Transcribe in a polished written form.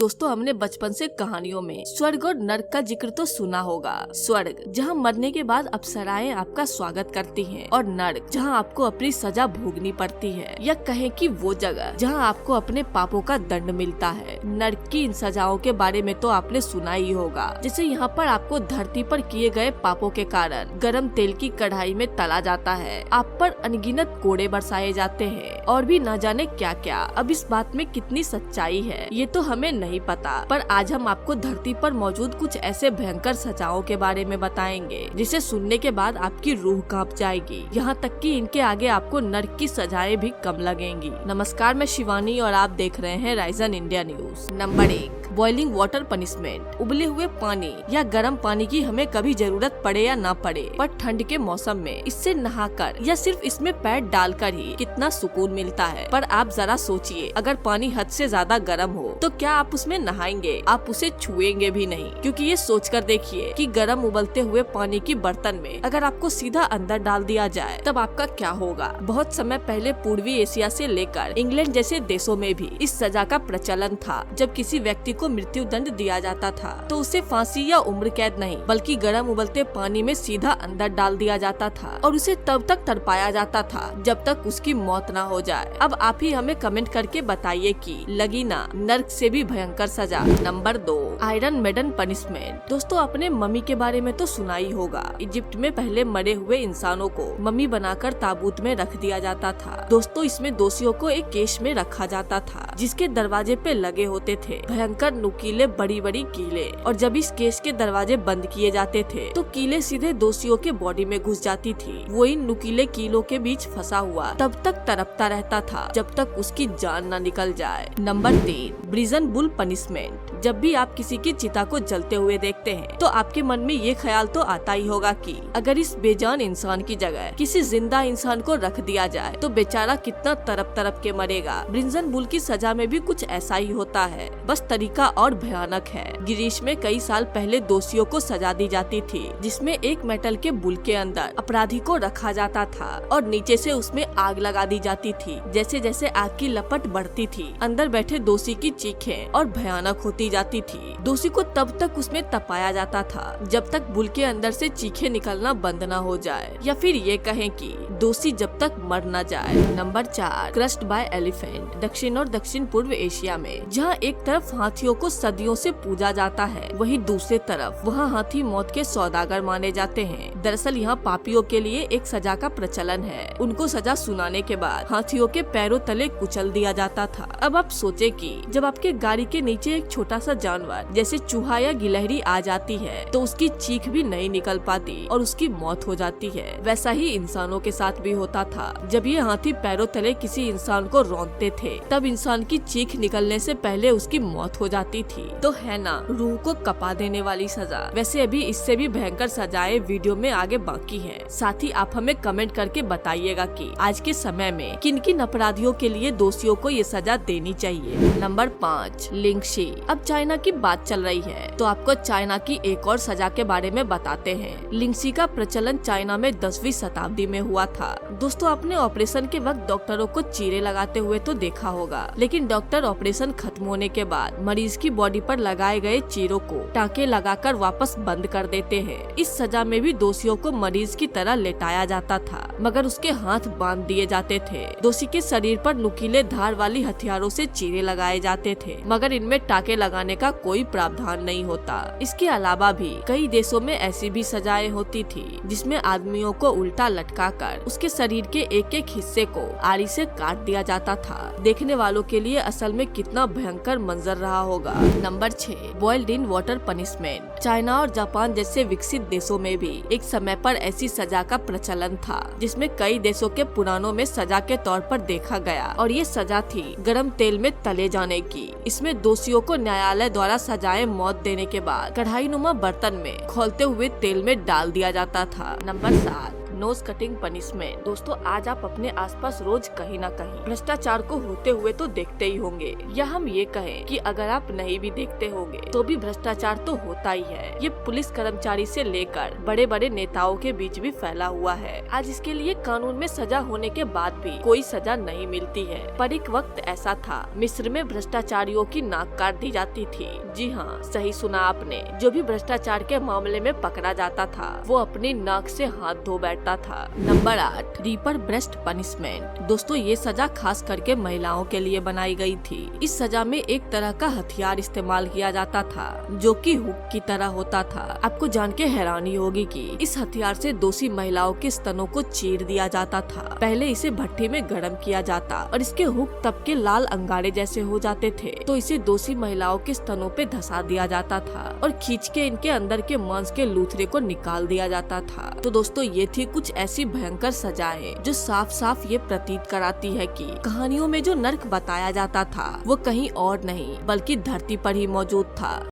दोस्तों हमने बचपन से कहानियों में स्वर्ग और नर्क का जिक्र तो सुना होगा। स्वर्ग जहाँ मरने के बाद अप्सराएं आपका स्वागत करती हैं, और नर्क जहाँ आपको अपनी सजा भोगनी पड़ती है, या कहें कि वो जगह जहाँ आपको अपने पापों का दंड मिलता है। नर्क की इन सजाओं के बारे में तो आपने सुना ही होगा। जैसे यहाँ पर आपको धरती पर किए गए पापों के कारण गरम तेल की कढ़ाई में तला जाता है, आप पर अनगिनत कोड़े बरसाए जाते हैं, और भी न जाने क्या क्या। अब इस बात में कितनी सच्चाई है ये तो हमें नहीं पता, पर आज हम आपको धरती पर मौजूद कुछ ऐसे भयंकर सजाओं के बारे में बताएंगे जिसे सुनने के बाद आपकी रूह कांप जाएगी। यहाँ तक कि इनके आगे आपको नर्क की सजाएं भी कम लगेंगी। नमस्कार, मैं शिवानी और आप देख रहे हैं Ryzen India news. Number 1, boiling water punishment. उबले हुए पानी या गर्म पानी की हमें कभी जरूरत पड़े या ना पड़े, पर ठंड के मौसम में इससे नहाकर या सिर्फ इसमें पैर डालकर ही कितना सुकून मिलता है। पर आप जरा सोचिए, अगर पानी हद से ज्यादा गर्म हो तो क्या आप उसमें नहाएंगे? आप उसे छुएंगे भी नहीं, क्योंकि ये सोचकर देखिए कि गर्म उबलते हुए पानी की बर्तन में अगर आपको सीधा अंदर डाल दिया जाए तब आपका क्या होगा। बहुत समय पहले पूर्वी एशिया से लेकर इंग्लैंड जैसे देशों में भी इस सजा का प्रचलन था। जब किसी व्यक्ति को मृत्यु दंड दिया जाता था तो उसे फांसी या उम्र कैद नहीं, बल्कि गर्म उबलते पानी में सीधा अंदर डाल दिया जाता था, और उसे तब तक तड़पाया जाता था जब तक उसकी मौत ना हो जाए। अब आप ही हमें कमेंट करके बताइए कि लगी ना नर्क से भी भयंकर सजा। Number 2, iron maiden punishment. दोस्तों अपने मम्मी के बारे में तो सुना ही होगा। इजिप्ट में पहले मरे हुए इंसानों को मम्मी बनाकर ताबूत में रख दिया जाता था। दोस्तों इसमें दोषियों को एक केश में रखा जाता था जिसके दरवाजे पे लगे होते थे भयंकर नुकीले बड़ी बड़ी कीले, और जब इस केश के दरवाजे बंद किए जाते थे तो कीले सीधे दोषियों के बॉडी में घुस जाती थी। वो इन नुकीले कीलों के बीच फंसा हुआ तब तक तड़पता रहता था जब तक उसकी जान न निकल जाए। Number 3, brazen bull punishment. जब भी आप किसी की चिता को जलते हुए देखते हैं तो आपके मन में ये ख्याल तो आता ही होगा कि अगर इस बेजान इंसान की जगह किसी जिंदा इंसान को रख दिया जाए तो बेचारा कितना तड़प तड़प के मरेगा। ब्रिजन बुल की सजा में भी कुछ ऐसा ही होता है, बस तरीका और भयानक है। ग्रीस में कई साल पहले दोषियों को सजा दी जाती थी जिसमें एक मेटल के बुल के अंदर अपराधी को रखा जाता था और नीचे से उसमें आग लगा दी जाती थी। जैसे जैसे आग की लपट बढ़ती थी अंदर बैठे दोषी की चीखें और भयानक होती जाती थी। दोषी को तब तक उसमें तपाया जाता था जब तक बुल के अंदर से चीखें निकलना बंद न हो जाए, या फिर ये कहें कि दोषी जब तक मर न जाए। Number 4, crushed bye elephant. दक्षिण और दक्षिण पूर्व एशिया में जहाँ एक तरफ हाथियों को सदियों से पूजा जाता है, वहीं दूसरे तरफ वहाँ हाथी मौत के सौदागर माने जाते हैं। दरअसल यहाँ पापियों के लिए एक सजा का प्रचलन है। उनको सजा सुनाने के बाद हाथियों के पैरों तले कुचल दिया जाता था। अब आप सोचे कि जब आपके गाड़ी के नीचे एक छोटा सा जानवर जैसे चूहा या गिलहरी आ जाती है तो उसकी चीख भी नहीं निकल पाती और उसकी मौत हो जाती है। वैसा ही इंसानों के साथ भी होता था। जब ये हाथी पैरों तले किसी इंसान को रौंदते थे तब इंसान की चीख निकलने से पहले उसकी मौत हो जाती थी। तो है ना रूह को कपा देने वाली सजा। वैसे अभी इससे भी भयंकर सजाएं वीडियो में आगे बाकी है। साथ ही आप हमें कमेंट करके बताइएगा कि आज के समय में किन किन अपराधियों के लिए दोषियों को ये सजा देनी चाहिए। नंबर 5, लिंगशी। अब चाइना की बात चल रही है तो आपको चाइना की एक और सजा के बारे में बताते हैं। लिंगशी का प्रचलन चाइना में 10वीं शताब्दी में हुआ था। दोस्तों आपने ऑपरेशन के वक्त डॉक्टरों को चीरे लगाते हुए तो देखा होगा, लेकिन डॉक्टर ऑपरेशन खत्म होने के बाद मरीज की बॉडी पर लगाए गए चीरों को टाँके लगाकर वापस बंद कर देते हैं। इस सजा में भी दोषियों को मरीज की तरह लेटाया जाता था, मगर उसके हाथ बांध दिए जाते थे। दोषी के शरीर पर नुकीले धार वाली हथियारों से चीरे लगाए जाते थे, मगर इनमें टाँके लगाने का कोई प्रावधान नहीं होता। इसके अलावा भी कई देशों में ऐसी भी सजाएं होती थी जिसमें आदमियों को उल्टा लटकाकर उसके शरीर के एक एक हिस्से को आरी से काट दिया जाता था। देखने वालों के लिए असल में कितना भयंकर मंजर रहा होगा। Number 6, boiled in water punishment. China और जापान जैसे विकसित देशों में भी एक समय पर ऐसी सजा का प्रचलन था जिसमें कई देशों के पुराणों में सजा के तौर पर देखा गया, और ये सजा थी गरम तेल में तले जाने की। इसमें दोषियों को न्यायालय द्वारा सजाए मौत देने के बाद कढ़ाई नुमा बर्तन में खौलते हुए तेल में डाल दिया जाता था। Number 7, nose cutting punishment. दोस्तों आज आप अपने आसपास रोज कहीं न कहीं भ्रष्टाचार को होते हुए तो देखते ही होंगे, या हम ये कहें कि अगर आप नहीं भी देखते होंगे तो भी भ्रष्टाचार तो होता ही है। ये पुलिस कर्मचारी से लेकर बड़े बड़े नेताओं के बीच भी फैला हुआ है। आज इसके लिए कानून में सजा होने के बाद भी कोई सजा नहीं मिलती है। पर एक वक्त ऐसा था, मिस्र में भ्रष्टाचारियों की नाक काट दी जाती थी। जी हाँ, सही सुना आपने। जो भी भ्रष्टाचार के मामले में पकड़ा जाता था वो अपनी नाक से हाथ धो बैठता था। Number 8, reaper breast punishment. दोस्तों ये सजा खास करके महिलाओं के लिए बनाई गई थी। इस सजा में एक तरह का हथियार इस्तेमाल किया जाता था जो कि हुक की तरह होता था। आपको जान के हैरानी होगी कि इस हथियार से दोषी महिलाओं के स्तनों को चीर दिया जाता था। पहले इसे भट्ठी में गर्म किया जाता और इसके हुक तब के लाल अंगारे जैसे हो जाते थे, तो इसे दोषी महिलाओं के स्तनों पे धंसा दिया जाता था और खींच के इनके अंदर के मांस के लूथरे को निकाल दिया जाता था। तो दोस्तों ये थी कुछ ऐसी भयंकर सजाएं जो साफ साफ ये प्रतीत कराती है कि कहानियों में जो नर्क बताया जाता था वो कहीं और नहीं बल्कि धरती पर ही मौजूद था।